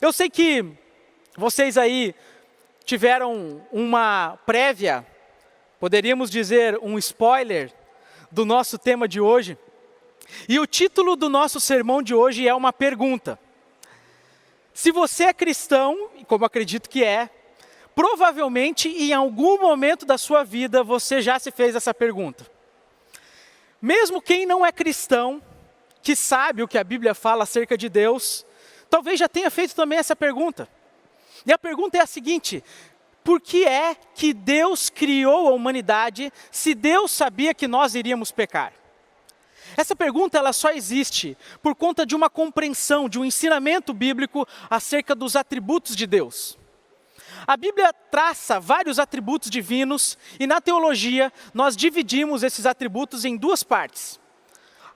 Eu sei que vocês aí tiveram uma prévia, poderíamos dizer um spoiler, do nosso tema de hoje. E o título do nosso sermão de hoje é uma pergunta. Se você é cristão, como acredito que é, provavelmente em algum momento da sua vida você já se fez essa pergunta. Mesmo quem não é cristão, que sabe o que a Bíblia fala acerca de Deus, talvez já tenha feito também essa pergunta. E a pergunta é a seguinte: por que é que Deus criou a humanidade se Deus sabia que nós iríamos pecar? Essa pergunta ela só existe por conta de uma compreensão, de um ensinamento bíblico acerca dos atributos de Deus. A Bíblia traça vários atributos divinos e na teologia nós dividimos esses atributos em duas partes.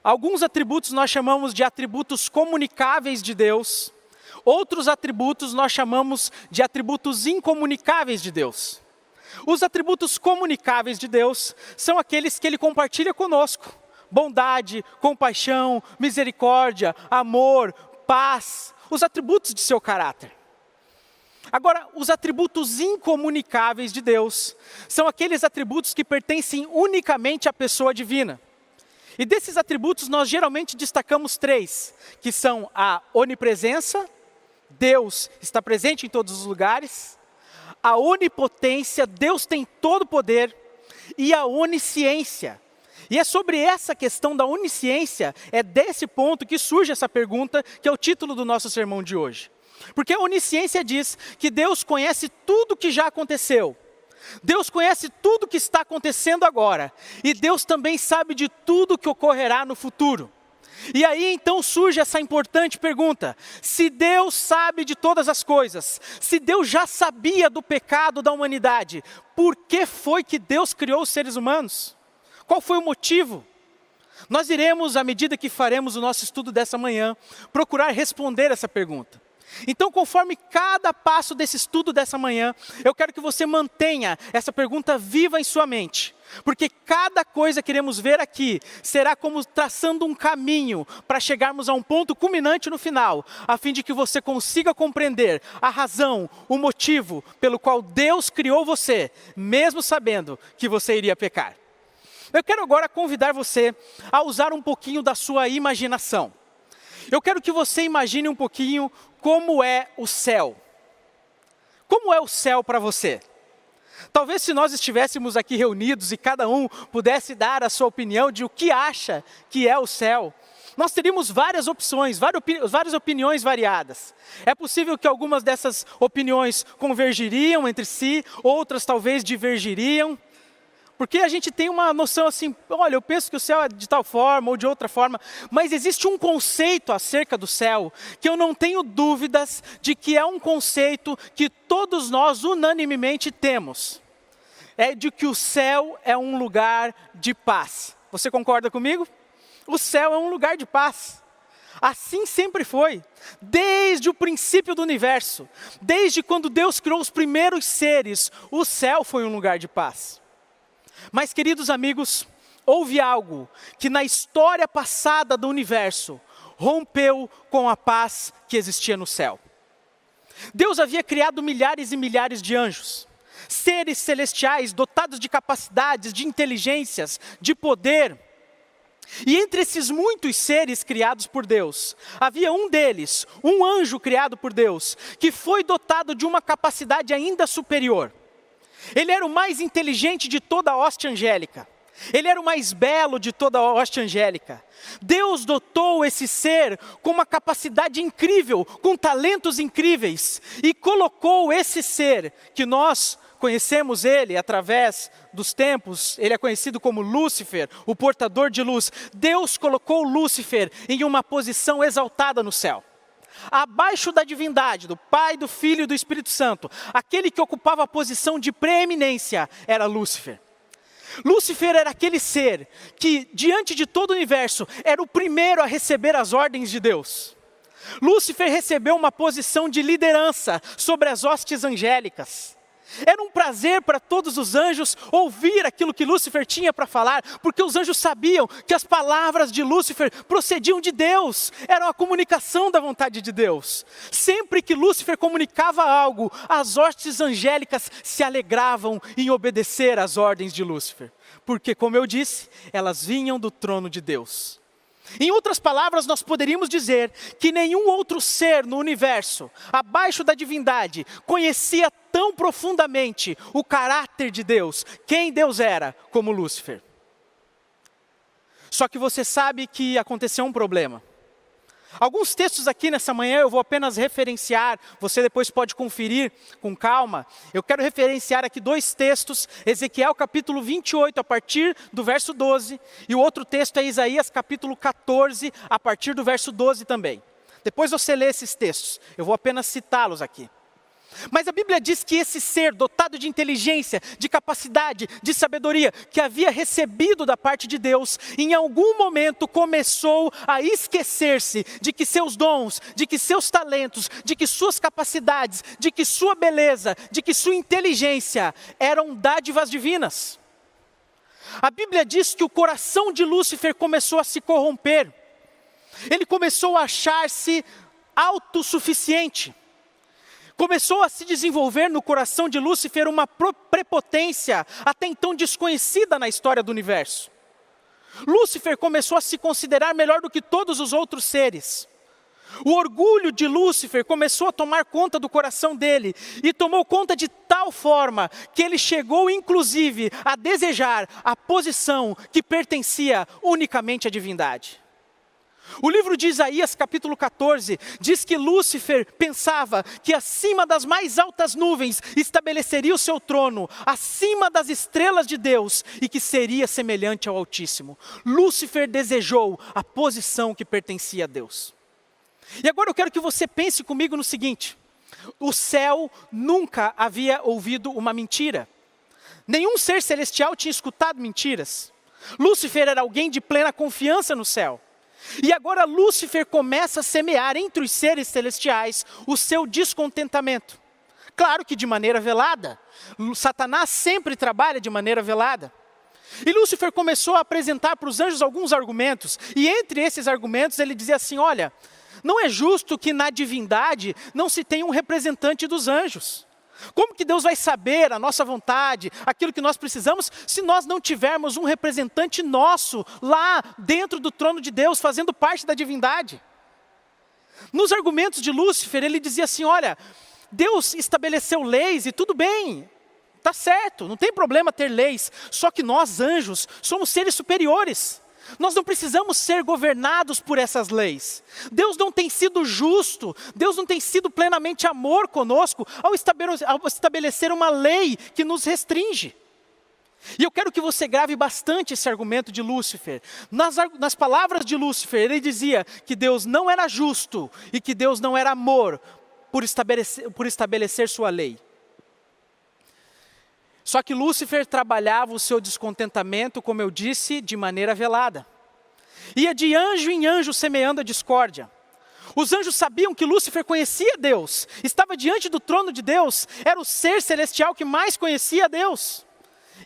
Alguns atributos nós chamamos de atributos comunicáveis de Deus, outros atributos nós chamamos de atributos incomunicáveis de Deus. Os atributos comunicáveis de Deus são aqueles que Ele compartilha conosco: bondade, compaixão, misericórdia, amor, paz, os atributos de seu caráter. Agora, os atributos incomunicáveis de Deus são aqueles atributos que pertencem unicamente à pessoa divina. E desses atributos nós geralmente destacamos três, que são a onipresença, Deus está presente em todos os lugares; a onipotência, Deus tem todo o poder; e a onisciência. E é sobre essa questão da onisciência, é desse ponto que surge essa pergunta, que é o título do nosso sermão de hoje. Porque a onisciência diz que Deus conhece tudo que já aconteceu. Deus conhece tudo que está acontecendo agora. E Deus também sabe de tudo que ocorrerá no futuro. E aí então surge essa importante pergunta: se Deus sabe de todas as coisas, se Deus já sabia do pecado da humanidade, por que foi que Deus criou os seres humanos? Qual foi o motivo? Nós iremos, à medida que faremos o nosso estudo dessa manhã, procurar responder essa pergunta. Então, conforme cada passo desse estudo dessa manhã, eu quero que você mantenha essa pergunta viva em sua mente. Porque cada coisa que iremos ver aqui será como traçando um caminho para chegarmos a um ponto culminante no final, a fim de que você consiga compreender a razão, o motivo pelo qual Deus criou você, mesmo sabendo que você iria pecar. Eu quero agora convidar você a usar um pouquinho da sua imaginação. Eu quero que você imagine um pouquinho como é o céu. Como é o céu para você? Talvez se nós estivéssemos aqui reunidos e cada um pudesse dar a sua opinião de o que acha que é o céu, nós teríamos várias opções, várias opiniões variadas. É possível que algumas dessas opiniões convergiriam entre si, outras talvez divergiriam. Porque a gente tem uma noção assim: olha, eu penso que o céu é de tal forma ou de outra forma, mas existe um conceito acerca do céu que eu não tenho dúvidas de que é um conceito que todos nós unanimemente temos. É de que o céu é um lugar de paz. Você concorda comigo? O céu é um lugar de paz. Assim sempre foi, desde o princípio do universo, desde quando Deus criou os primeiros seres, o céu foi um lugar de paz. Mas, queridos amigos, houve algo que na história passada do universo rompeu com a paz que existia no céu. Deus havia criado milhares e milhares de anjos, seres celestiais dotados de capacidades, de inteligências, de poder. E entre esses muitos seres criados por Deus, havia um deles, um anjo criado por Deus, que foi dotado de uma capacidade ainda superior. Ele era o mais inteligente de toda a hoste angélica. Ele era o mais belo de toda a hoste angélica. Deus dotou esse ser com uma capacidade incrível, com talentos incríveis, e colocou esse ser, que nós conhecemos ele através dos tempos, ele é conhecido como Lúcifer, o portador de luz. Deus colocou Lúcifer em uma posição exaltada no céu. Abaixo da divindade, do Pai, do Filho e do Espírito Santo, aquele que ocupava a posição de preeminência era Lúcifer. Lúcifer era aquele ser que, diante de todo o universo, era o primeiro a receber as ordens de Deus. Lúcifer recebeu uma posição de liderança sobre as hostes angélicas. Era um prazer para todos os anjos ouvir aquilo que Lúcifer tinha para falar, porque os anjos sabiam que as palavras de Lúcifer procediam de Deus, eram a comunicação da vontade de Deus. Sempre que Lúcifer comunicava algo, as hostes angélicas se alegravam em obedecer às ordens de Lúcifer, porque, como eu disse, elas vinham do trono de Deus. Em outras palavras, nós poderíamos dizer que nenhum outro ser no universo, abaixo da divindade, conhecia tão profundamente o caráter de Deus, quem Deus era, como Lúcifer. Só que você sabe que aconteceu um problema. Alguns textos aqui nessa manhã eu vou apenas referenciar, você depois pode conferir com calma. Eu quero referenciar aqui 2 textos, Ezequiel capítulo 28, a partir do verso 12, e o outro texto é Isaías capítulo 14, a partir do verso 12 também. Depois você lê esses textos, eu vou apenas citá-los aqui. Mas a Bíblia diz que esse ser dotado de inteligência, de capacidade, de sabedoria, que havia recebido da parte de Deus, em algum momento começou a esquecer-se de que seus dons, de que seus talentos, de que suas capacidades, de que sua beleza, de que sua inteligência eram dádivas divinas. A Bíblia diz que o coração de Lúcifer começou a se corromper. Ele começou a achar-se autossuficiente. Começou a se desenvolver no coração de Lúcifer uma prepotência até então desconhecida na história do universo. Lúcifer começou a se considerar melhor do que todos os outros seres. O orgulho de Lúcifer começou a tomar conta do coração dele e tomou conta de tal forma que ele chegou inclusive a desejar a posição que pertencia unicamente à divindade. O livro de Isaías, capítulo 14, diz que Lúcifer pensava que acima das mais altas nuvens estabeleceria o seu trono, acima das estrelas de Deus, e que seria semelhante ao Altíssimo. Lúcifer desejou a posição que pertencia a Deus. E agora eu quero que você pense comigo no seguinte: o céu nunca havia ouvido uma mentira. Nenhum ser celestial tinha escutado mentiras. Lúcifer era alguém de plena confiança no céu. E agora Lúcifer começa a semear entre os seres celestiais o seu descontentamento. Claro que de maneira velada. Satanás sempre trabalha de maneira velada. E Lúcifer começou a apresentar para os anjos alguns argumentos. E entre esses argumentos ele dizia assim: olha, não é justo que na divindade não se tenha um representante dos anjos. Como que Deus vai saber a nossa vontade, aquilo que nós precisamos, se nós não tivermos um representante nosso lá dentro do trono de Deus, fazendo parte da divindade? Nos argumentos de Lúcifer, ele dizia assim: olha, Deus estabeleceu leis e tudo bem, está certo, não tem problema ter leis, só que nós, anjos, somos seres superiores. Nós não precisamos ser governados por essas leis. Deus não tem sido justo, Deus não tem sido plenamente amor conosco ao estabelecer uma lei que nos restringe. E eu quero que você grave bastante esse argumento de Lúcifer. Nas palavras de Lúcifer, ele dizia que Deus não era justo e que Deus não era amor por estabelecer sua lei. Só que Lúcifer trabalhava o seu descontentamento, como eu disse, de maneira velada. Ia de anjo em anjo semeando a discórdia. Os anjos sabiam que Lúcifer conhecia Deus, estava diante do trono de Deus, era o ser celestial que mais conhecia Deus.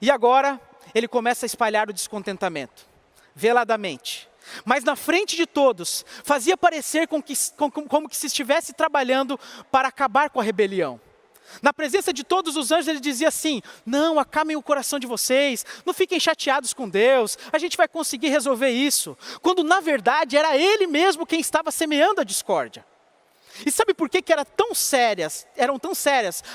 E agora ele começa a espalhar o descontentamento, veladamente. Mas na frente de todos, fazia parecer como que se estivesse trabalhando para acabar com a rebelião. Na presença de todos os anjos ele dizia assim: não, acalmem o coração de vocês, não fiquem chateados com Deus, a gente vai conseguir resolver isso. Quando na verdade era ele mesmo quem estava semeando a discórdia. E sabe por que eram tão sérias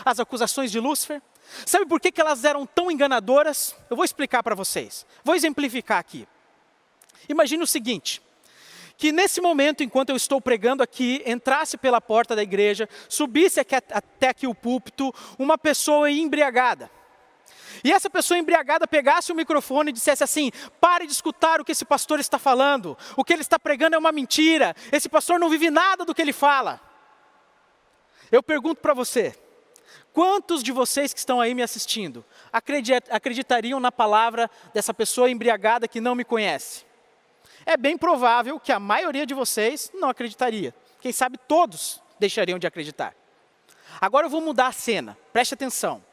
as acusações de Lúcifer? Sabe por que elas eram tão enganadoras? Eu vou explicar para vocês, vou exemplificar aqui. Imagine o seguinte: que nesse momento, enquanto eu estou pregando aqui, entrasse pela porta da igreja, subisse até aqui o púlpito, uma pessoa embriagada. E essa pessoa embriagada pegasse o microfone e dissesse assim: pare de escutar o que esse pastor está falando, o que ele está pregando é uma mentira, esse pastor não vive nada do que ele fala. Eu pergunto para você, quantos de vocês que estão aí me assistindo acreditariam na palavra dessa pessoa embriagada que não me conhece? É bem provável que a maioria de vocês não acreditaria. Quem sabe todos deixariam de acreditar. Agora eu vou mudar a cena, preste atenção.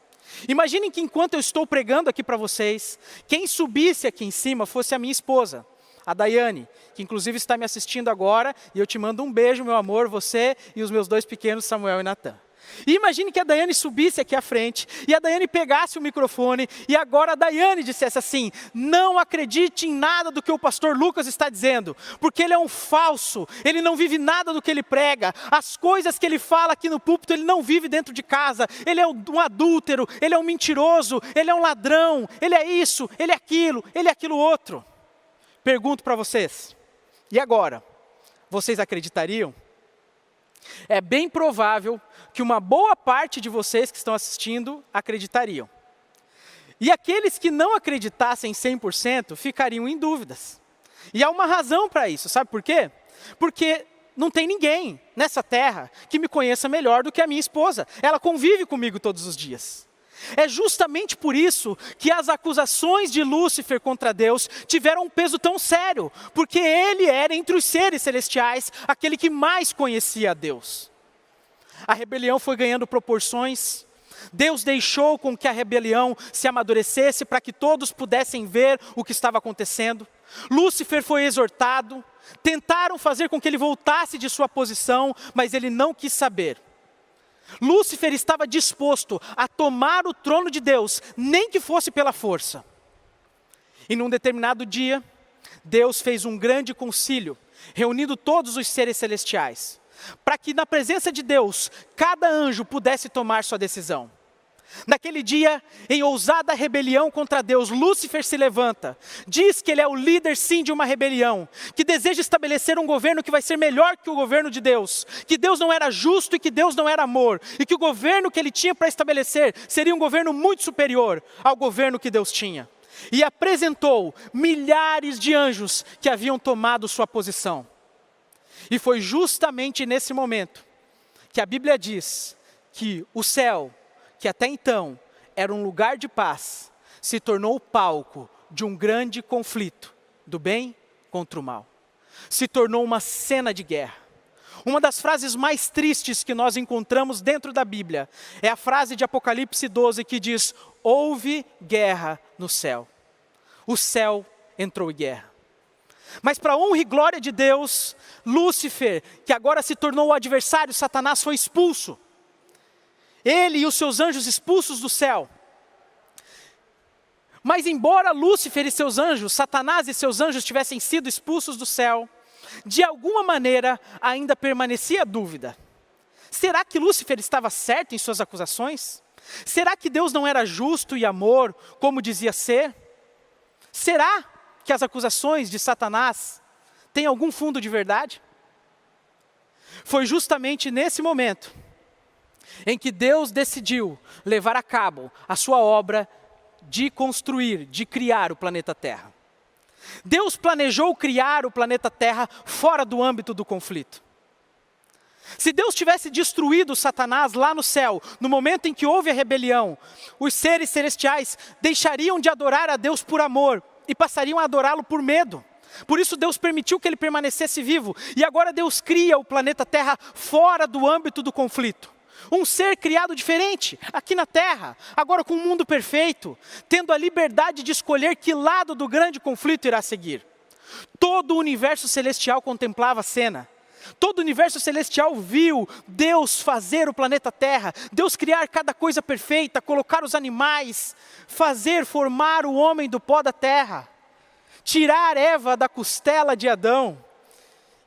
Imaginem que enquanto eu estou pregando aqui para vocês, quem subisse aqui em cima fosse a minha esposa, a Daiane, que inclusive está me assistindo agora, e eu te mando um beijo, meu amor, você e os meus 2 pequenos, Samuel e Natan. E imagine que a Daiane subisse aqui à frente, e a Daiane pegasse o microfone, e agora a Daiane dissesse assim: não acredite em nada do que o pastor Lucas está dizendo, porque ele é um falso, ele não vive nada do que ele prega, as coisas que ele fala aqui no púlpito, ele não vive dentro de casa, ele é um adúltero, ele é um mentiroso, ele é um ladrão, ele é isso, ele é aquilo outro. Pergunto para vocês, e agora? Vocês acreditariam? É bem provável que uma boa parte de vocês que estão assistindo acreditariam. E aqueles que não acreditassem 100% ficariam em dúvidas. E há uma razão para isso, sabe por quê? Porque não tem ninguém nessa terra que me conheça melhor do que a minha esposa. Ela convive comigo todos os dias. É justamente por isso que as acusações de Lúcifer contra Deus tiveram um peso tão sério, porque ele era entre os seres celestiais aquele que mais conhecia a Deus. A rebelião foi ganhando proporções, Deus deixou com que a rebelião se amadurecesse para que todos pudessem ver o que estava acontecendo. Lúcifer foi exortado, tentaram fazer com que ele voltasse de sua posição, mas ele não quis saber. Lúcifer estava disposto a tomar o trono de Deus, nem que fosse pela força. E num determinado dia, Deus fez um grande concílio, reunindo todos os seres celestiais, para que na presença de Deus, cada anjo pudesse tomar sua decisão. Naquele dia, em ousada rebelião contra Deus, Lúcifer se levanta, diz que ele é o líder sim de uma rebelião, que deseja estabelecer um governo que vai ser melhor que o governo de Deus, que Deus não era justo e que Deus não era amor, e que o governo que ele tinha para estabelecer seria um governo muito superior ao governo que Deus tinha. E apresentou milhares de anjos que haviam tomado sua posição. E foi justamente nesse momento que a Bíblia diz que o céu, que até então era um lugar de paz, se tornou o palco de um grande conflito do bem contra o mal. Se tornou uma cena de guerra. Uma das frases mais tristes que nós encontramos dentro da Bíblia é a frase de Apocalipse 12 que diz: houve guerra no céu. O céu entrou em guerra. Mas para a honra e glória de Deus, Lúcifer, que agora se tornou o adversário, Satanás, foi expulso. Ele e os seus anjos expulsos do céu. Mas embora Lúcifer e seus anjos, Satanás e seus anjos tivessem sido expulsos do céu, de alguma maneira ainda permanecia a dúvida. Será que Lúcifer estava certo em suas acusações? Será que Deus não era justo e amor, como dizia ser? Será que as acusações de Satanás têm algum fundo de verdade? Foi justamente nesse momento em que Deus decidiu levar a cabo a sua obra de construir, de criar o planeta Terra. Deus planejou criar o planeta Terra fora do âmbito do conflito. Se Deus tivesse destruído Satanás lá no céu, no momento em que houve a rebelião, os seres celestiais deixariam de adorar a Deus por amor e passariam a adorá-lo por medo. Por isso Deus permitiu que ele permanecesse vivo. E agora Deus cria o planeta Terra fora do âmbito do conflito. Um ser criado diferente, aqui na Terra, agora com um mundo perfeito, tendo a liberdade de escolher que lado do grande conflito irá seguir. Todo o universo celestial contemplava a cena. Todo o universo celestial viu Deus fazer o planeta Terra, Deus criar cada coisa perfeita, colocar os animais, formar o homem do pó da terra, tirar Eva da costela de Adão.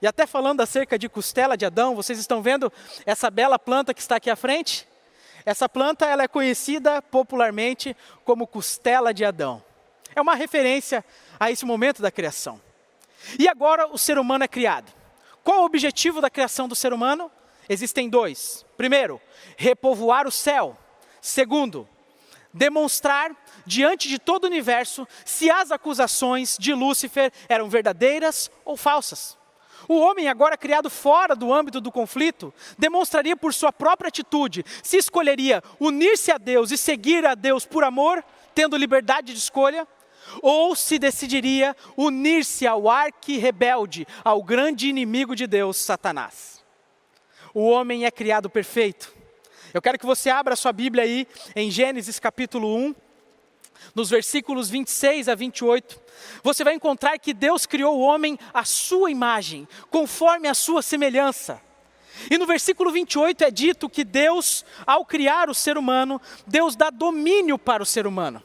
E até falando acerca de costela de Adão, vocês estão vendo essa bela planta que está aqui à frente? Essa planta ela é conhecida popularmente como costela de Adão. É uma referência a esse momento da criação. E agora o ser humano é criado. Qual o objetivo da criação do ser humano? Existem dois. Primeiro, repovoar o céu. Segundo, demonstrar diante de todo o universo se as acusações de Lúcifer eram verdadeiras ou falsas. O homem, agora criado fora do âmbito do conflito, demonstraria por sua própria atitude se escolheria unir-se a Deus e seguir a Deus por amor, tendo liberdade de escolha, ou se decidiria unir-se ao arqui-rebelde, ao grande inimigo de Deus, Satanás. O homem é criado perfeito, Eu quero que você abra a sua Bíblia aí em Gênesis capítulo 1, nos versículos 26 a 28. Você vai encontrar que Deus criou o homem à sua imagem, conforme a sua semelhança. E no versículo 28 é dito que Deus, ao criar o ser humano, Deus dá domínio para o ser humano.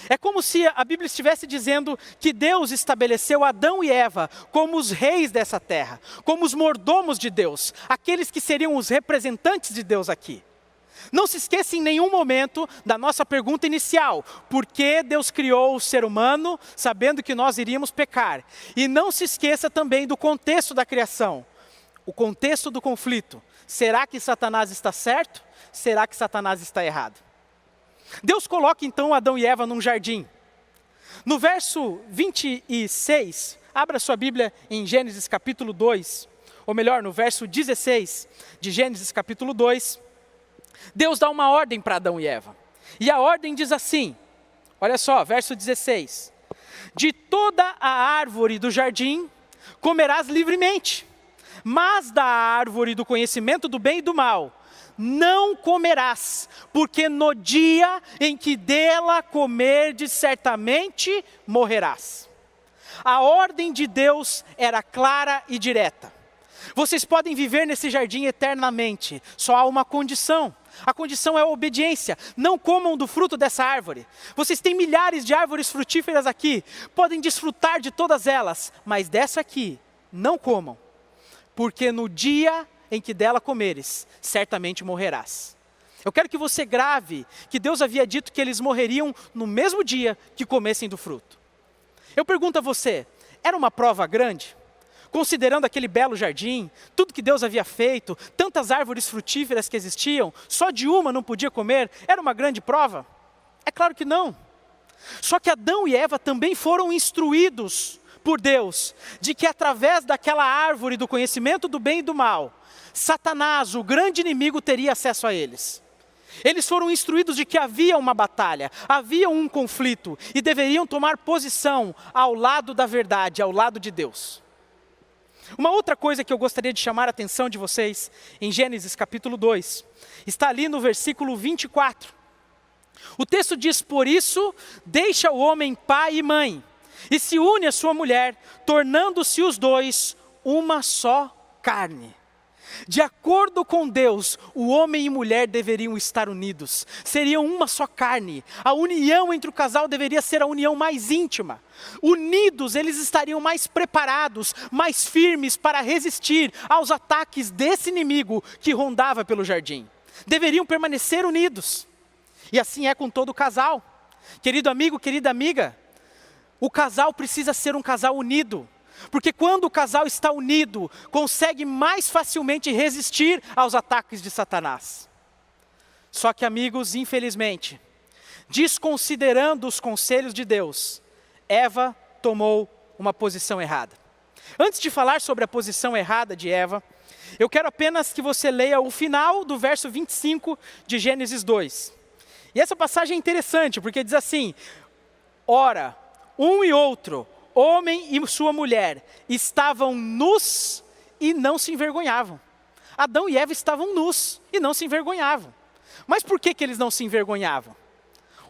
É como se a Bíblia estivesse dizendo que Deus estabeleceu Adão e Eva como os reis dessa terra, como os mordomos de Deus, aqueles que seriam os representantes de Deus aqui. Não se esqueça em nenhum momento da nossa pergunta inicial: por que Deus criou o ser humano sabendo que nós iríamos pecar? E não se esqueça também do contexto da criação, o contexto do conflito. Será que Satanás está certo? Será que Satanás está errado? Deus coloca então Adão e Eva num jardim. No verso 26, abra sua Bíblia em Gênesis capítulo 2, ou melhor, no verso 16 de Gênesis capítulo 2, Deus dá uma ordem para Adão e Eva. E a ordem diz assim, olha só, verso 16: de toda a árvore do jardim comerás livremente, mas da árvore do conhecimento do bem e do mal não comerás, porque no dia em que dela comerdes, certamente morrerás. A ordem de Deus era clara e direta. Vocês podem viver nesse jardim eternamente, só há uma condição. A condição é a obediência. Não comam do fruto dessa árvore. Vocês têm milhares de árvores frutíferas aqui, podem desfrutar de todas elas, mas dessa aqui, não comam, porque no dia em que dela comeres, certamente morrerás. Eu quero que você grave que Deus havia dito que eles morreriam no mesmo dia que comessem do fruto. Eu pergunto a você, era uma prova grande? Considerando aquele belo jardim, tudo que Deus havia feito, tantas árvores frutíferas que existiam, só de uma não podia comer, era uma grande prova? É claro que não. Só que Adão e Eva também foram instruídos por Deus, de que através daquela árvore do conhecimento do bem e do mal, Satanás, o grande inimigo, teria acesso a eles. Eles foram instruídos de que havia uma batalha, havia um conflito, e deveriam tomar posição ao lado da verdade, ao lado de Deus. Uma outra coisa que eu gostaria de chamar a atenção de vocês, em Gênesis capítulo 2, está ali no versículo 24. O texto diz: por isso, deixa o homem pai e mãe, e se une à sua mulher, tornando-se os dois uma só carne. De acordo com Deus, o homem e mulher deveriam estar unidos, seriam uma só carne. A união entre o casal deveria ser a união mais íntima. Unidos, eles estariam mais preparados, mais firmes para resistir aos ataques desse inimigo que rondava pelo jardim. Deveriam permanecer unidos. E assim é com todo casal. Querido amigo, querida amiga, o casal precisa ser um casal unido. Porque quando o casal está unido, consegue mais facilmente resistir aos ataques de Satanás. Só que, amigos, infelizmente, desconsiderando os conselhos de Deus, Eva tomou uma posição errada. Antes de falar sobre a posição errada de Eva, eu quero apenas que você leia o final do verso 25 de Gênesis 2. E essa passagem é interessante, porque diz assim: ora, um e outro, homem e sua mulher, estavam nus e não se envergonhavam. Adão e Eva estavam nus e não se envergonhavam. Mas por que eles não se envergonhavam?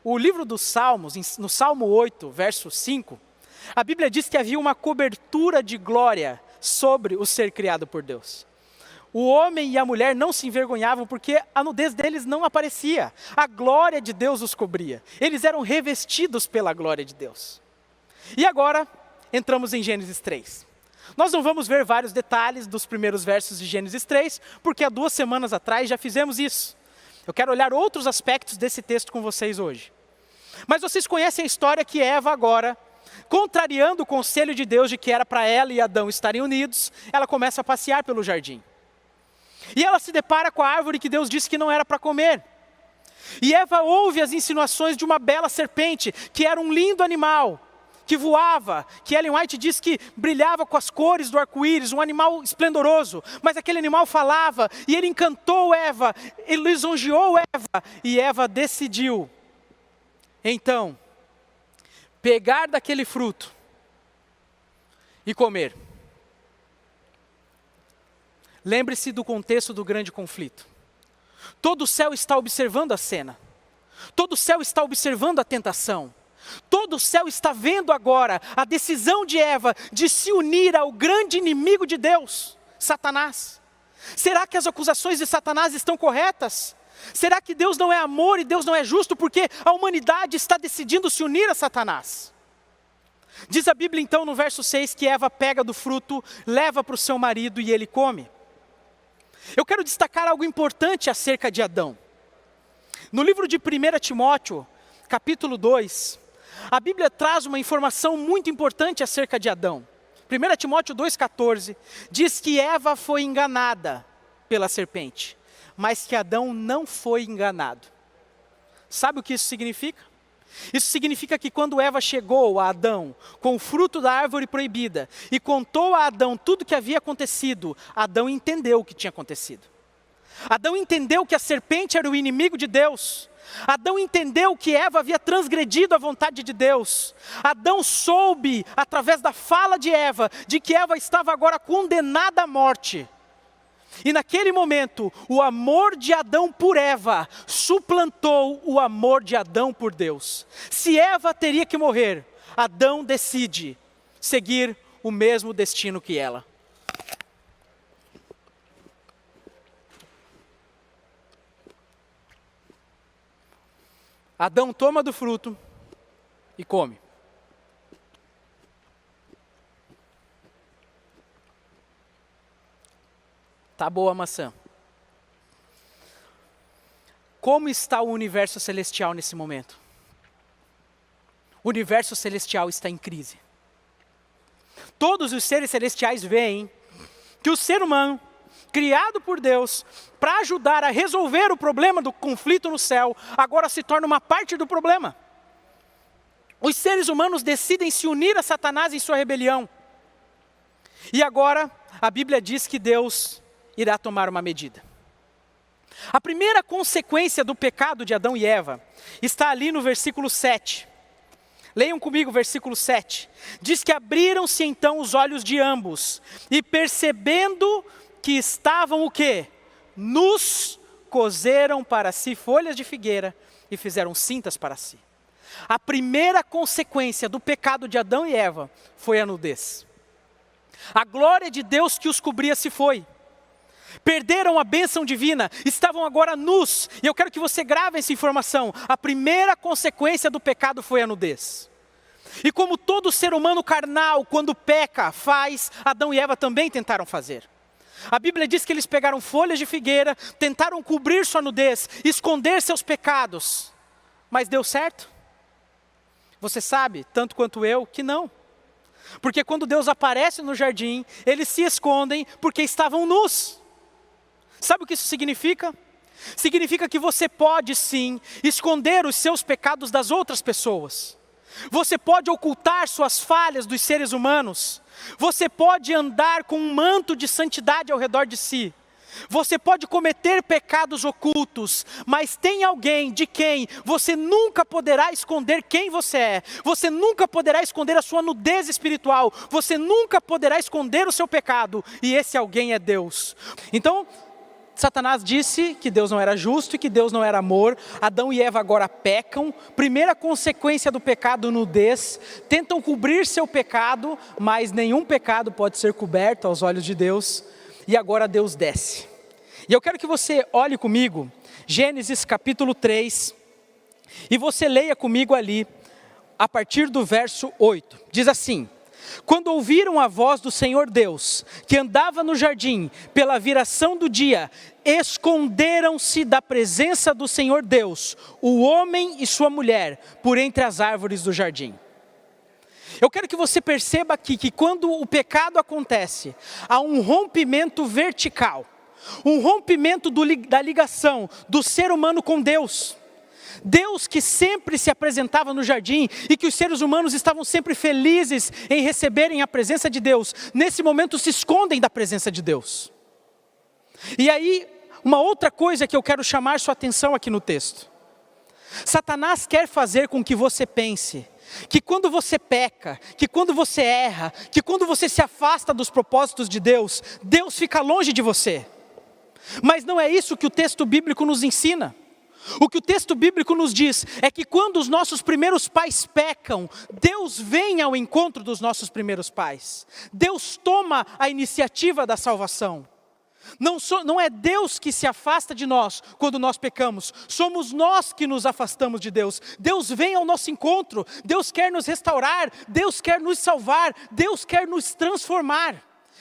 O livro dos Salmos, no Salmo 8, verso 5, a Bíblia diz que havia uma cobertura de glória sobre o ser criado por Deus. O homem e a mulher não se envergonhavam porque a nudez deles não aparecia. A glória de Deus os cobria. Eles eram revestidos pela glória de Deus. E agora, entramos em Gênesis 3. Nós não vamos ver vários detalhes dos primeiros versos de Gênesis 3, porque há 2 semanas atrás já fizemos isso. Eu quero olhar outros aspectos desse texto com vocês hoje. Mas vocês conhecem a história que Eva agora, contrariando o conselho de Deus de que era para ela e Adão estarem unidos, ela começa a passear pelo jardim. E ela se depara com a árvore que Deus disse que não era para comer. E Eva ouve as insinuações de uma bela serpente, que era um lindo animal, que voava, que Ellen White diz que brilhava com as cores do arco-íris, um animal esplendoroso. Mas aquele animal falava, e ele encantou Eva, ele lisonjeou Eva, e Eva decidiu, então, pegar daquele fruto e comer. Lembre-se do contexto do grande conflito. Todo o céu está observando a cena. Todo o céu está observando a tentação. Todo o céu está vendo agora a decisão de Eva de se unir ao grande inimigo de Deus, Satanás. Será que as acusações de Satanás estão corretas? Será que Deus não é amor e Deus não é justo porque a humanidade está decidindo se unir a Satanás? Diz a Bíblia então no verso 6 que Eva pega do fruto, leva para o seu marido e ele come. Eu quero destacar algo importante acerca de Adão. No livro de 1 Timóteo, capítulo 2, a Bíblia traz uma informação muito importante acerca de Adão. 1 Timóteo 2,14 diz que Eva foi enganada pela serpente, mas que Adão não foi enganado. Sabe o que isso significa? Isso significa que quando Eva chegou a Adão com o fruto da árvore proibida e contou a Adão tudo o que havia acontecido, Adão entendeu o que tinha acontecido. Adão entendeu que a serpente era o inimigo de Deus. Adão entendeu que Eva havia transgredido a vontade de Deus. Adão soube, através da fala de Eva, de que Eva estava agora condenada à morte. E naquele momento, o amor de Adão por Eva suplantou o amor de Adão por Deus. Se Eva teria que morrer, Adão decide seguir o mesmo destino que ela. Adão toma do fruto e come. Tá boa a maçã. Como está o universo celestial nesse momento? O universo celestial está em crise. Todos os seres celestiais veem que o ser humano, criado por Deus, para ajudar a resolver o problema do conflito no céu, agora se torna uma parte do problema. Os seres humanos decidem se unir a Satanás em sua rebelião. E agora, a Bíblia diz que Deus irá tomar uma medida. A primeira consequência do pecado de Adão e Eva está ali no versículo 7. Leiam comigo o versículo 7. Diz que abriram-se então os olhos de ambos, e percebendo que estavam o quê? Nus, coseram para si folhas de figueira e fizeram cintas para si. A primeira consequência do pecado de Adão e Eva foi a nudez. A glória de Deus que os cobria se foi. Perderam a bênção divina, estavam agora nus. E eu quero que você grave essa informação. A primeira consequência do pecado foi a nudez. E como todo ser humano carnal, quando peca, faz, Adão e Eva também tentaram fazer. A Bíblia diz que eles pegaram folhas de figueira, tentaram cobrir sua nudez, esconder seus pecados. Mas deu certo? Você sabe, tanto quanto eu, que não. Porque quando Deus aparece no jardim, eles se escondem porque estavam nus. Sabe o que isso significa? Significa que você pode sim esconder os seus pecados das outras pessoas. Você pode ocultar suas falhas dos seres humanos. Você pode andar com um manto de santidade ao redor de si. Você pode cometer pecados ocultos, mas tem alguém de quem você nunca poderá esconder quem você é. Você nunca poderá esconder a sua nudez espiritual. Você nunca poderá esconder o seu pecado. E esse alguém é Deus. Então, Satanás disse que Deus não era justo e que Deus não era amor. Adão e Eva agora pecam. Primeira consequência do pecado, nudez. Tentam cobrir seu pecado, mas nenhum pecado pode ser coberto aos olhos de Deus. E agora Deus desce. E eu quero que você olhe comigo, Gênesis capítulo 3, e você leia comigo ali, a partir do verso 8. Diz assim: quando ouviram a voz do Senhor Deus, que andava no jardim pela viração do dia, esconderam-se da presença do Senhor Deus, o homem e sua mulher, por entre as árvores do jardim. Eu quero que você perceba aqui que quando o pecado acontece, há um rompimento vertical, um rompimento da ligação do ser humano com Deus. Deus que sempre se apresentava no jardim e que os seres humanos estavam sempre felizes em receberem a presença de Deus, nesse momento se escondem da presença de Deus. E aí, uma outra coisa que eu quero chamar sua atenção aqui no texto. Satanás quer fazer com que você pense que quando você peca, que quando você erra, que quando você se afasta dos propósitos de Deus, Deus fica longe de você. Mas não é isso que o texto bíblico nos ensina. O que o texto bíblico nos diz é que quando os nossos primeiros pais pecam, Deus vem ao encontro dos nossos primeiros pais. Deus toma a iniciativa da salvação. Não é Deus que se afasta de nós quando nós pecamos, somos nós que nos afastamos de Deus. Deus vem ao nosso encontro, Deus quer nos restaurar, Deus quer nos salvar, Deus quer nos transformar.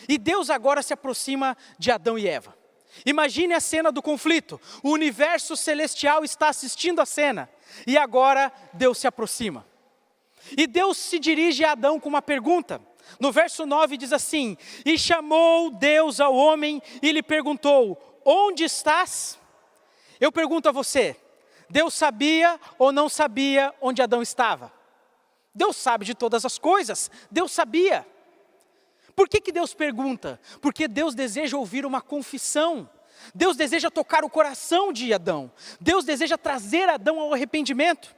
E Deus agora se aproxima de Adão e Eva. Imagine a cena do conflito, o universo celestial está assistindo a cena, e agora Deus se aproxima. E Deus se dirige a Adão com uma pergunta. No verso 9 diz assim: e chamou Deus ao homem e lhe perguntou, onde estás? Eu pergunto a você, Deus sabia ou não sabia onde Adão estava? Deus sabe de todas as coisas, Deus sabia. Por que Deus pergunta? Porque Deus deseja ouvir uma confissão. Deus deseja tocar o coração de Adão. Deus deseja trazer Adão ao arrependimento.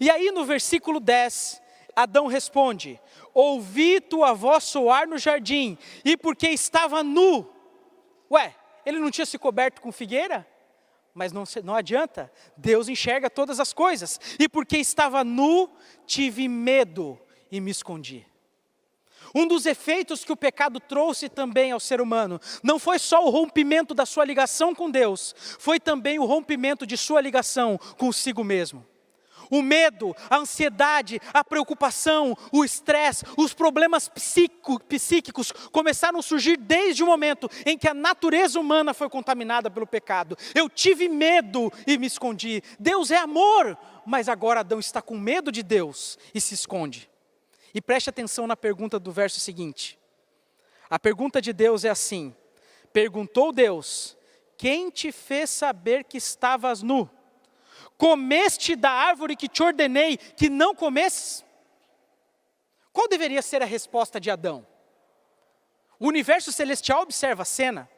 E aí no versículo 10, Adão responde: ouvi tua voz soar no jardim, e porque estava nu. Ué, ele não tinha se coberto com figueira? Mas não adianta, Deus enxerga todas as coisas. E porque estava nu, tive medo e me escondi. Um dos efeitos que o pecado trouxe também ao ser humano, não foi só o rompimento da sua ligação com Deus, foi também o rompimento de sua ligação consigo mesmo. O medo, a ansiedade, a preocupação, o estresse, os problemas psíquicos começaram a surgir desde o momento em que a natureza humana foi contaminada pelo pecado. Eu tive medo e me escondi. Deus é amor, mas agora Adão está com medo de Deus e se esconde. E preste atenção na pergunta do verso seguinte. A pergunta de Deus é assim: perguntou Deus, quem te fez saber que estavas nu? Comeste da árvore que te ordenei que não comesses? Qual deveria ser a resposta de Adão? O universo celestial observa a cena.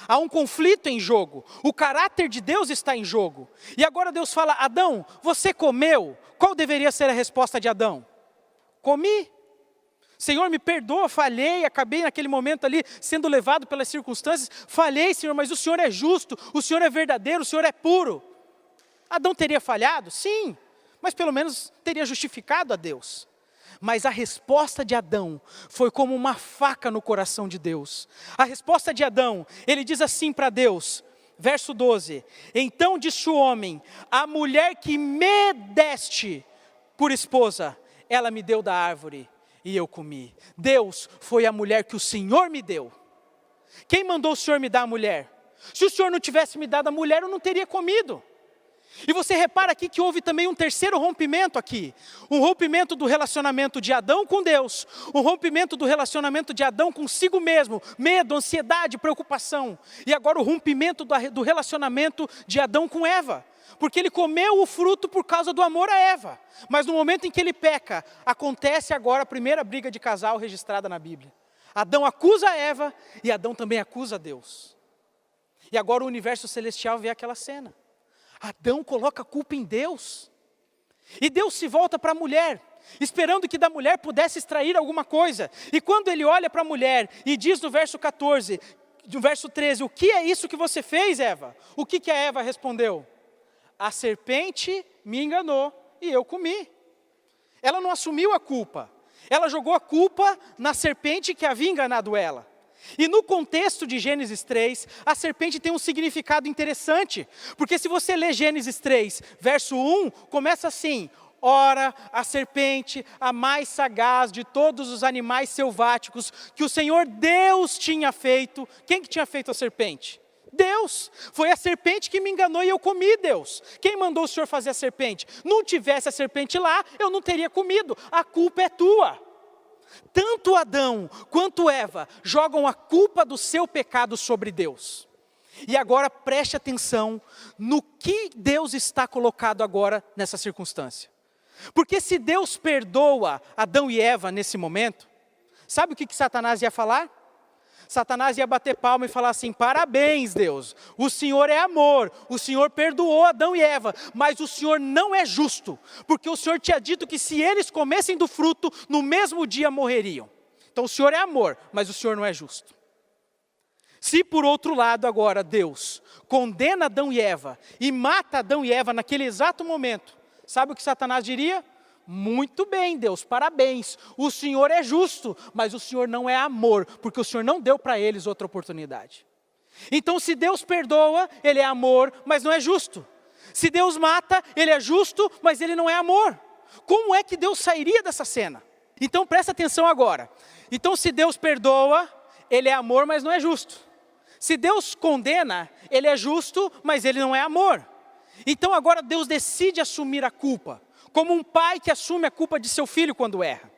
Há um conflito em jogo. O caráter de Deus está em jogo. E agora Deus fala: Adão, você comeu? Qual deveria ser a resposta de Adão? Comi. Senhor, me perdoa, falhei, acabei naquele momento ali sendo levado pelas circunstâncias. Falhei, Senhor, mas o Senhor é justo, o Senhor é verdadeiro, o Senhor é puro. Adão teria falhado? Sim, mas pelo menos teria justificado a Deus. Mas a resposta de Adão foi como uma faca no coração de Deus. A resposta de Adão, ele diz assim para Deus, verso 12: então disse o homem, a mulher que me deste por esposa, ela me deu da árvore e eu comi. Deus foi a mulher que o Senhor me deu. Quem mandou o Senhor me dar a mulher? Se o Senhor não tivesse me dado a mulher, eu não teria comido. E você repara aqui que houve também um terceiro rompimento aqui. Um rompimento do relacionamento de Adão com Deus. Um rompimento do relacionamento de Adão consigo mesmo. Medo, ansiedade, preocupação. E agora o rompimento do relacionamento de Adão com Eva. Porque ele comeu o fruto por causa do amor a Eva. Mas no momento em que ele peca, acontece agora a primeira briga de casal registrada na Bíblia. Adão acusa Eva e Adão também acusa Deus. E agora o universo celestial vê aquela cena. Adão coloca a culpa em Deus. E Deus se volta para a mulher, esperando que da mulher pudesse extrair alguma coisa. E quando ele olha para a mulher e diz no verso 14, no verso 13, o que é isso que você fez, Eva? O que a Eva respondeu? A serpente me enganou e eu comi. Ela não assumiu a culpa. Ela jogou a culpa na serpente que havia enganado ela. E no contexto de Gênesis 3, a serpente tem um significado interessante. Porque se você ler Gênesis 3, verso 1, começa assim: ora, a serpente, a mais sagaz de todos os animais selváticos que o Senhor Deus tinha feito. Quem que tinha feito a serpente? Deus. Foi a serpente que me enganou e eu comi, Deus. Quem mandou o Senhor fazer a serpente? Não tivesse a serpente lá, eu não teria comido. A culpa é tua. Tanto Adão quanto Eva jogam a culpa do seu pecado sobre Deus. E agora preste atenção no que Deus está colocado agora nessa circunstância. Porque se Deus perdoa Adão e Eva nesse momento, sabe o que Satanás ia falar? Satanás ia bater palma e falar assim: parabéns, Deus, o Senhor é amor, o Senhor perdoou Adão e Eva, mas o Senhor não é justo, porque o Senhor tinha dito que se eles comessem do fruto, no mesmo dia morreriam. Então o Senhor é amor, mas o Senhor não é justo. Se por outro lado agora Deus condena Adão e Eva e mata Adão e Eva naquele exato momento, sabe o que Satanás diria? Muito bem, Deus, parabéns, o Senhor é justo, mas o Senhor não é amor, porque o Senhor não deu para eles outra oportunidade. Então se Deus perdoa, Ele é amor, mas não é justo. Se Deus mata, Ele é justo, mas Ele não é amor. Como é que Deus sairia dessa cena? Então presta atenção agora. Então se Deus perdoa, Ele é amor, mas não é justo. Se Deus condena, Ele é justo, mas Ele não é amor. Então agora Deus decide assumir a culpa, como um pai que assume a culpa de seu filho quando erra.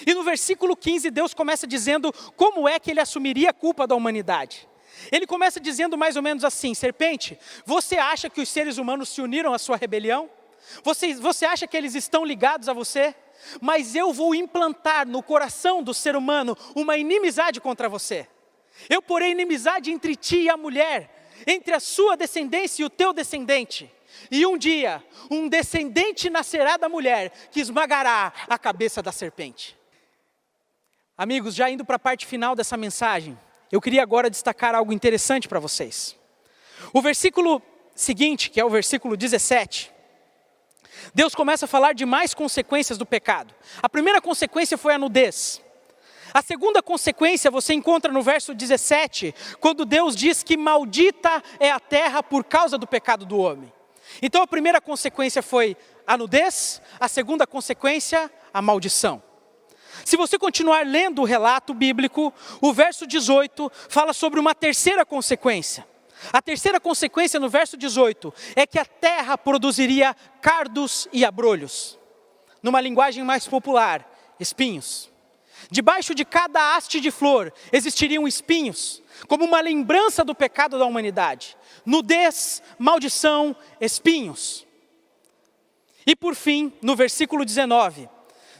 E no versículo 15 Deus começa dizendo como é que Ele assumiria a culpa da humanidade. Ele começa dizendo mais ou menos assim: serpente, você acha que os seres humanos se uniram à sua rebelião? Você acha que eles estão ligados a você? Mas eu vou implantar no coração do ser humano uma inimizade contra você. Eu porei inimizade entre ti e a mulher, entre a sua descendência e o teu descendente. E um dia, um descendente nascerá da mulher que esmagará a cabeça da serpente. Amigos, já indo para a parte final dessa mensagem, eu queria agora destacar algo interessante para vocês. O versículo seguinte, que é o versículo 17, Deus começa a falar de mais consequências do pecado. A primeira consequência foi a nudez. A segunda consequência você encontra no verso 17, quando Deus diz que maldita é a terra por causa do pecado do homem. Então a primeira consequência foi a nudez, a segunda consequência, a maldição. Se você continuar lendo o relato bíblico, o verso 18 fala sobre uma terceira consequência. A terceira consequência no verso 18 é que a terra produziria cardos e abrolhos. Numa linguagem mais popular, espinhos. Debaixo de cada haste de flor existiriam espinhos, como uma lembrança do pecado da humanidade. Nudez, maldição, espinhos. E por fim, no versículo 19,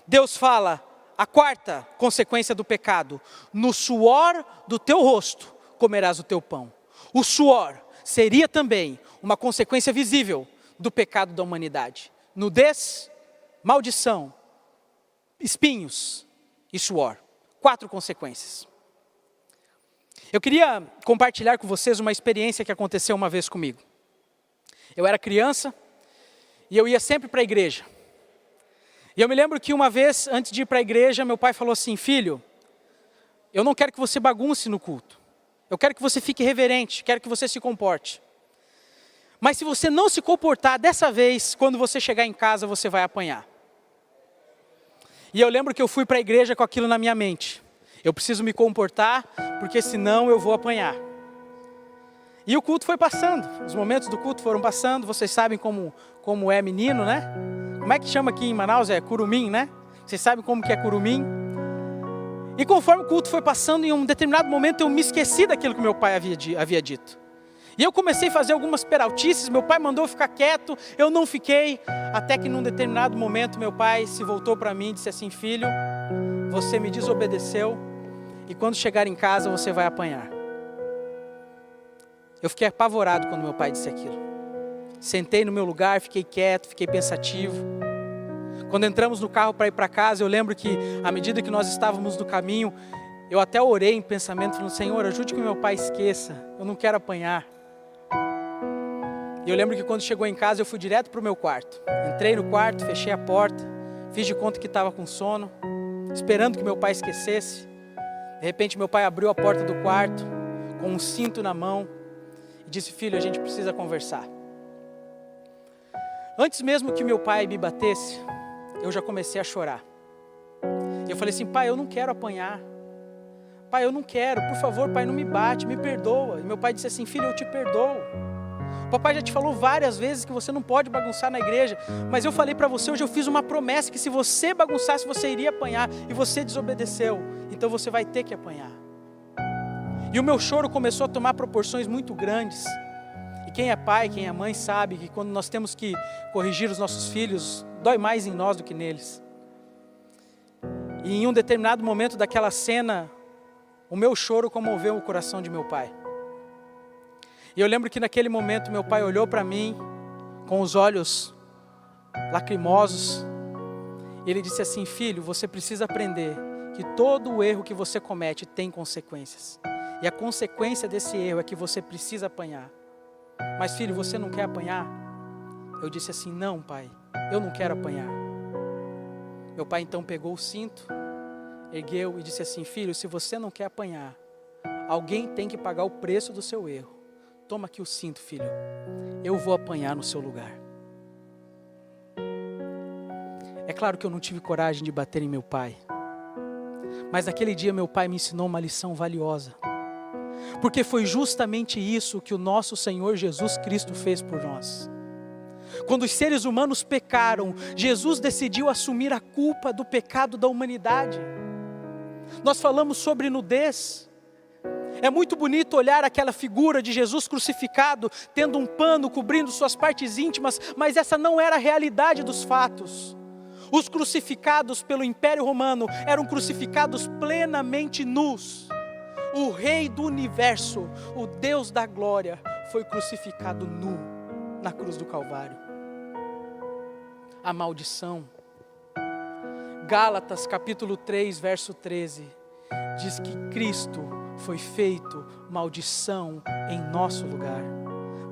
Deus fala a quarta consequência do pecado: no suor do teu rosto comerás o teu pão. O suor seria também uma consequência visível do pecado da humanidade. Nudez, maldição, espinhos e suor. 4 consequências. Eu queria compartilhar com vocês uma experiência que aconteceu uma vez comigo. Eu era criança e eu ia sempre para a igreja. E eu me lembro que uma vez, antes de ir para a igreja, meu pai falou assim: filho, eu não quero que você bagunce no culto. Eu quero que você fique reverente, quero que você se comporte. Mas se você não se comportar dessa vez, quando você chegar em casa, você vai apanhar. E eu lembro que eu fui para a igreja com aquilo na minha mente. Eu preciso me comportar, porque senão eu vou apanhar. E o culto foi passando, os momentos do culto foram passando. Vocês sabem como é menino, né? Como é que chama aqui em Manaus? É curumim, né? Vocês sabem como que é curumim? E conforme o culto foi passando, em um determinado momento eu me esqueci daquilo que meu pai havia dito. E eu comecei a fazer algumas peraltices, meu pai mandou eu ficar quieto, eu não fiquei, até que num determinado momento meu pai se voltou para mim e disse assim: filho, você me desobedeceu e quando chegar em casa você vai apanhar. Eu fiquei apavorado quando meu pai disse aquilo. Sentei no meu lugar, fiquei quieto, fiquei pensativo. Quando entramos no carro para ir para casa, eu lembro que à medida que nós estávamos no caminho, eu até orei em pensamento, falando: Senhor, ajude que meu pai esqueça, eu não quero apanhar. E eu lembro que quando chegou em casa, eu fui direto para o meu quarto. Entrei no quarto, fechei a porta, fiz de conta que estava com sono, esperando que meu pai esquecesse. De repente meu pai abriu a porta do quarto, com um cinto na mão, e disse: filho, a gente precisa conversar. Antes mesmo que meu pai me batesse, eu já comecei a chorar. E eu falei assim: pai, eu não quero apanhar. Pai, eu não quero, por favor, pai, não me bate, me perdoa. E meu pai disse assim: filho, eu te perdoo. O papai já te falou várias vezes que você não pode bagunçar na igreja, mas eu falei para você, hoje eu fiz uma promessa que se você bagunçasse, você iria apanhar, e você desobedeceu, então você vai ter que apanhar. E o meu choro começou a tomar proporções muito grandes. E quem é pai, quem é mãe sabe que quando nós temos que corrigir os nossos filhos, dói mais em nós do que neles. E em um determinado momento daquela cena, o meu choro comoveu o coração de meu pai. E eu lembro que naquele momento meu pai olhou para mim com os olhos lacrimosos. E ele disse assim: filho, você precisa aprender que todo o erro que você comete tem consequências. E a consequência desse erro é que você precisa apanhar. Mas filho, você não quer apanhar? Eu disse assim, não pai, eu não quero apanhar. Meu pai então pegou o cinto, ergueu e disse assim, filho, se você não quer apanhar, alguém tem que pagar o preço do seu erro. Toma aqui o cinto, filho, eu vou apanhar no seu lugar. É claro que eu não tive coragem de bater em meu pai. Mas naquele dia meu pai me ensinou uma lição valiosa. Porque foi justamente isso que o nosso Senhor Jesus Cristo fez por nós. Quando os seres humanos pecaram, Jesus decidiu assumir a culpa do pecado da humanidade. Nós falamos sobre nudez. É muito bonito olhar aquela figura de Jesus crucificado, tendo um pano cobrindo suas partes íntimas, mas essa não era a realidade dos fatos. Os crucificados pelo Império Romano eram crucificados plenamente nus. O Rei do Universo, o Deus da Glória, foi crucificado nu na cruz do Calvário. A maldição. Gálatas capítulo 3, verso 13, diz que Cristo foi feito maldição em nosso lugar,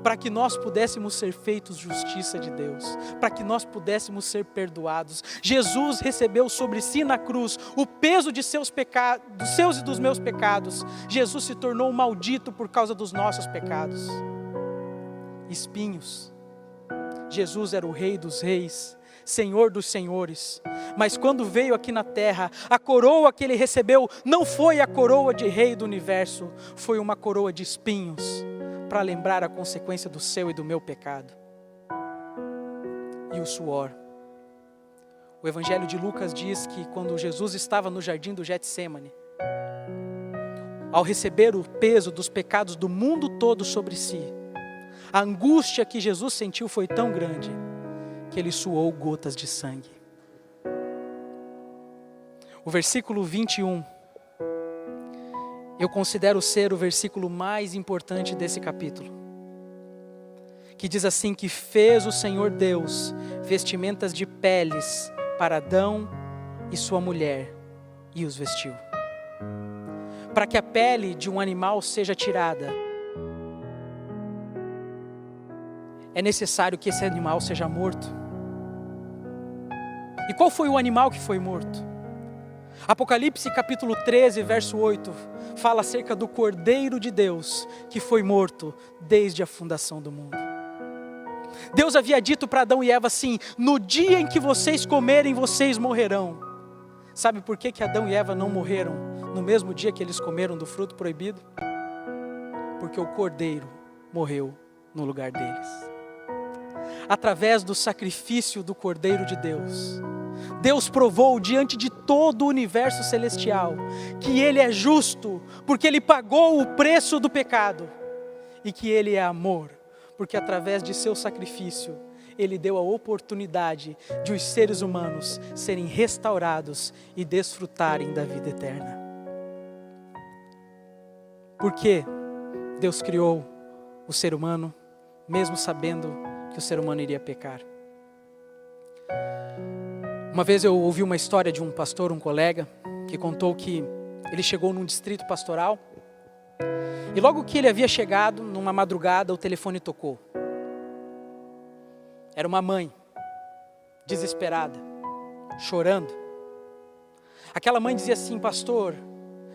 para que nós pudéssemos ser feitos justiça de Deus, para que nós pudéssemos ser perdoados. Jesus recebeu sobre si na cruz o peso de seus pecados, dos seus e dos meus pecados. Jesus se tornou maldito por causa dos nossos pecados. Espinhos. Jesus era o Rei dos reis, Senhor dos senhores, mas quando veio aqui na terra, a coroa que ele recebeu não foi a coroa de Rei do Universo, foi uma coroa de espinhos, para lembrar a consequência do seu e do meu pecado. E o suor. O Evangelho de Lucas diz que quando Jesus estava no jardim do Getsêmani, ao receber o peso dos pecados do mundo todo sobre si, a angústia que Jesus sentiu foi tão grande, que ele suou gotas de sangue. O versículo 21, eu considero ser o versículo mais importante desse capítulo, que diz assim, que fez o Senhor Deus vestimentas de peles para Adão e sua mulher, e os vestiu. Para que a pele de um animal seja tirada, é necessário que esse animal seja morto. E qual foi o animal que foi morto? Apocalipse capítulo 13, verso 8, fala acerca do Cordeiro de Deus, que foi morto desde a fundação do mundo. Deus havia dito para Adão e Eva assim, no dia em que vocês comerem, vocês morrerão. Sabe por que Adão e Eva não morreram no mesmo dia que eles comeram do fruto proibido? Porque o Cordeiro morreu no lugar deles. Através do sacrifício do Cordeiro de Deus, Deus provou diante de todo o universo celestial que Ele é justo, porque Ele pagou o preço do pecado, e que Ele é amor, porque através de seu sacrifício, Ele deu a oportunidade de os seres humanos serem restaurados e desfrutarem da vida eterna. Por que Deus criou o ser humano, mesmo sabendo que o ser humano iria pecar? Uma vez eu ouvi uma história de um pastor, um colega, que contou que ele chegou num distrito pastoral e logo que ele havia chegado, numa madrugada, o telefone tocou. Era uma mãe, desesperada, chorando. Aquela mãe dizia assim, pastor,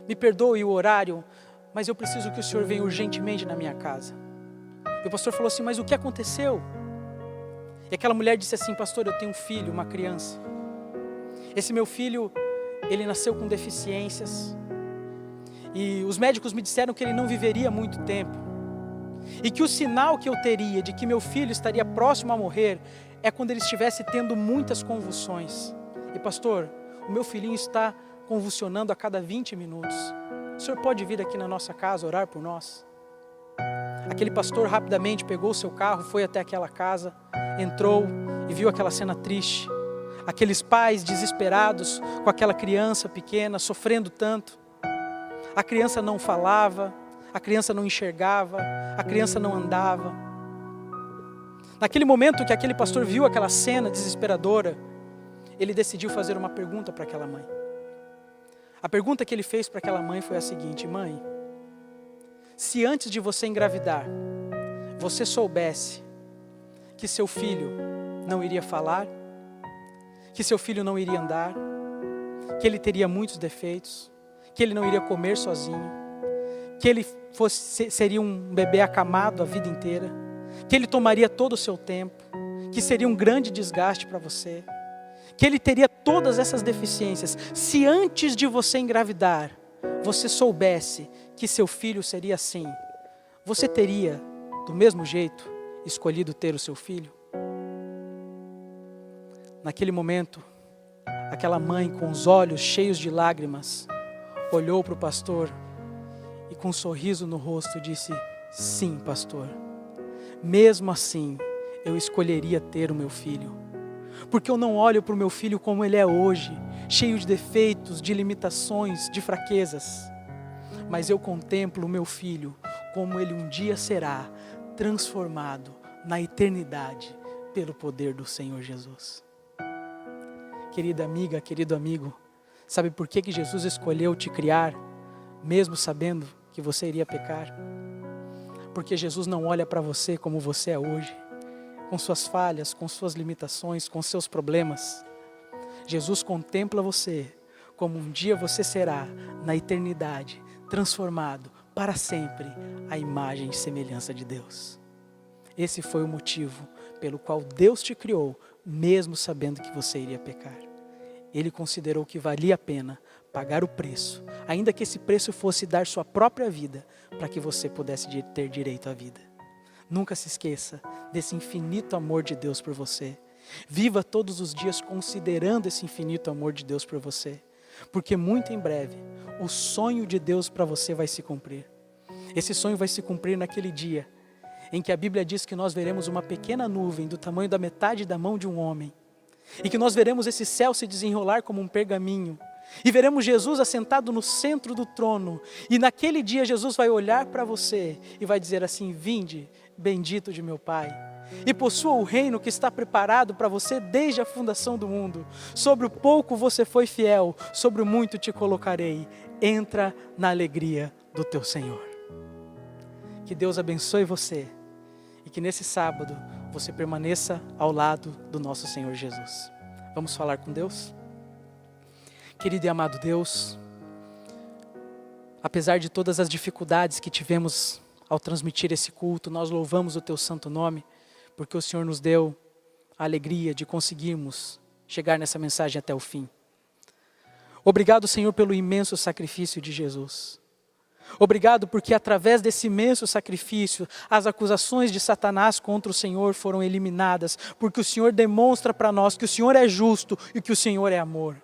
me perdoe o horário, mas eu preciso que o senhor venha urgentemente na minha casa. E o pastor falou assim, mas o que aconteceu? E aquela mulher disse assim, pastor, eu tenho um filho, uma criança. Esse meu filho, ele nasceu com deficiências. E os médicos me disseram que ele não viveria muito tempo. E que o sinal que eu teria de que meu filho estaria próximo a morrer é quando ele estivesse tendo muitas convulsões. E pastor, o meu filhinho está convulsionando a cada 20 minutos. O senhor pode vir aqui na nossa casa orar por nós? Aquele pastor rapidamente pegou o seu carro, foi até aquela casa, entrou e viu aquela cena triste. Aqueles pais desesperados com aquela criança pequena, sofrendo tanto. A criança não falava, a criança não enxergava, a criança não andava. Naquele momento que aquele pastor viu aquela cena desesperadora, ele decidiu fazer uma pergunta para aquela mãe. A pergunta que ele fez para aquela mãe foi a seguinte, mãe, se antes de você engravidar, você soubesse que seu filho não iria falar, que seu filho não iria andar, que ele teria muitos defeitos, que ele não iria comer sozinho, que ele seria um bebê acamado a vida inteira, que ele tomaria todo o seu tempo, que seria um grande desgaste para você, que ele teria todas essas deficiências, se antes de você engravidar, você soubesse que seu filho seria assim, você teria, do mesmo jeito, escolhido ter o seu filho? Naquele momento, aquela mãe com os olhos cheios de lágrimas, olhou para o pastor e com um sorriso no rosto disse: sim, pastor, mesmo assim eu escolheria ter o meu filho, porque eu não olho para o meu filho como ele é hoje, cheio de defeitos, de limitações, de fraquezas, mas eu contemplo o meu filho como ele um dia será transformado na eternidade pelo poder do Senhor Jesus. Querida amiga, querido amigo, sabe por que Jesus escolheu te criar, mesmo sabendo que você iria pecar? Porque Jesus não olha para você como você é hoje, com suas falhas, com suas limitações, com seus problemas. Jesus contempla você como um dia você será, na eternidade, transformado para sempre à imagem e semelhança de Deus. Esse foi o motivo pelo qual Deus te criou, mesmo sabendo que você iria pecar. Ele considerou que valia a pena pagar o preço, ainda que esse preço fosse dar sua própria vida, para que você pudesse ter direito à vida. Nunca se esqueça desse infinito amor de Deus por você. Viva todos os dias considerando esse infinito amor de Deus por você, porque muito em breve o sonho de Deus para você vai se cumprir. Esse sonho vai se cumprir naquele dia em que a Bíblia diz que nós veremos uma pequena nuvem do tamanho da metade da mão de um homem, e que nós veremos esse céu se desenrolar como um pergaminho, e veremos Jesus assentado no centro do trono, e naquele dia Jesus vai olhar para você e vai dizer assim: vinde, bendito de meu Pai, e possua o reino que está preparado para você desde a fundação do mundo. Sobre o pouco você foi fiel, sobre o muito te colocarei. Entra na alegria do teu Senhor. Que Deus abençoe você e que nesse sábado você permaneça ao lado do nosso Senhor Jesus. Vamos falar com Deus? Querido e amado Deus, apesar de todas as dificuldades que tivemos ao transmitir esse culto, nós louvamos o teu santo nome, porque o Senhor nos deu a alegria de conseguirmos chegar nessa mensagem até o fim. Obrigado, Senhor, pelo imenso sacrifício de Jesus. Obrigado porque através desse imenso sacrifício, as acusações de Satanás contra o Senhor foram eliminadas, porque o Senhor demonstra para nós que o Senhor é justo e que o Senhor é amor.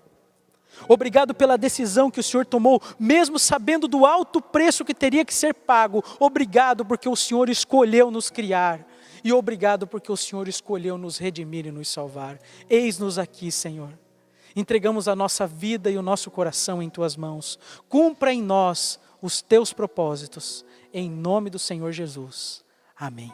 Obrigado pela decisão que o Senhor tomou, mesmo sabendo do alto preço que teria que ser pago. Obrigado porque o Senhor escolheu nos criar. E obrigado porque o Senhor escolheu nos redimir e nos salvar. Eis-nos aqui, Senhor. Entregamos a nossa vida e o nosso coração em Tuas mãos. Cumpra em nós os Teus propósitos. Em nome do Senhor Jesus. Amém.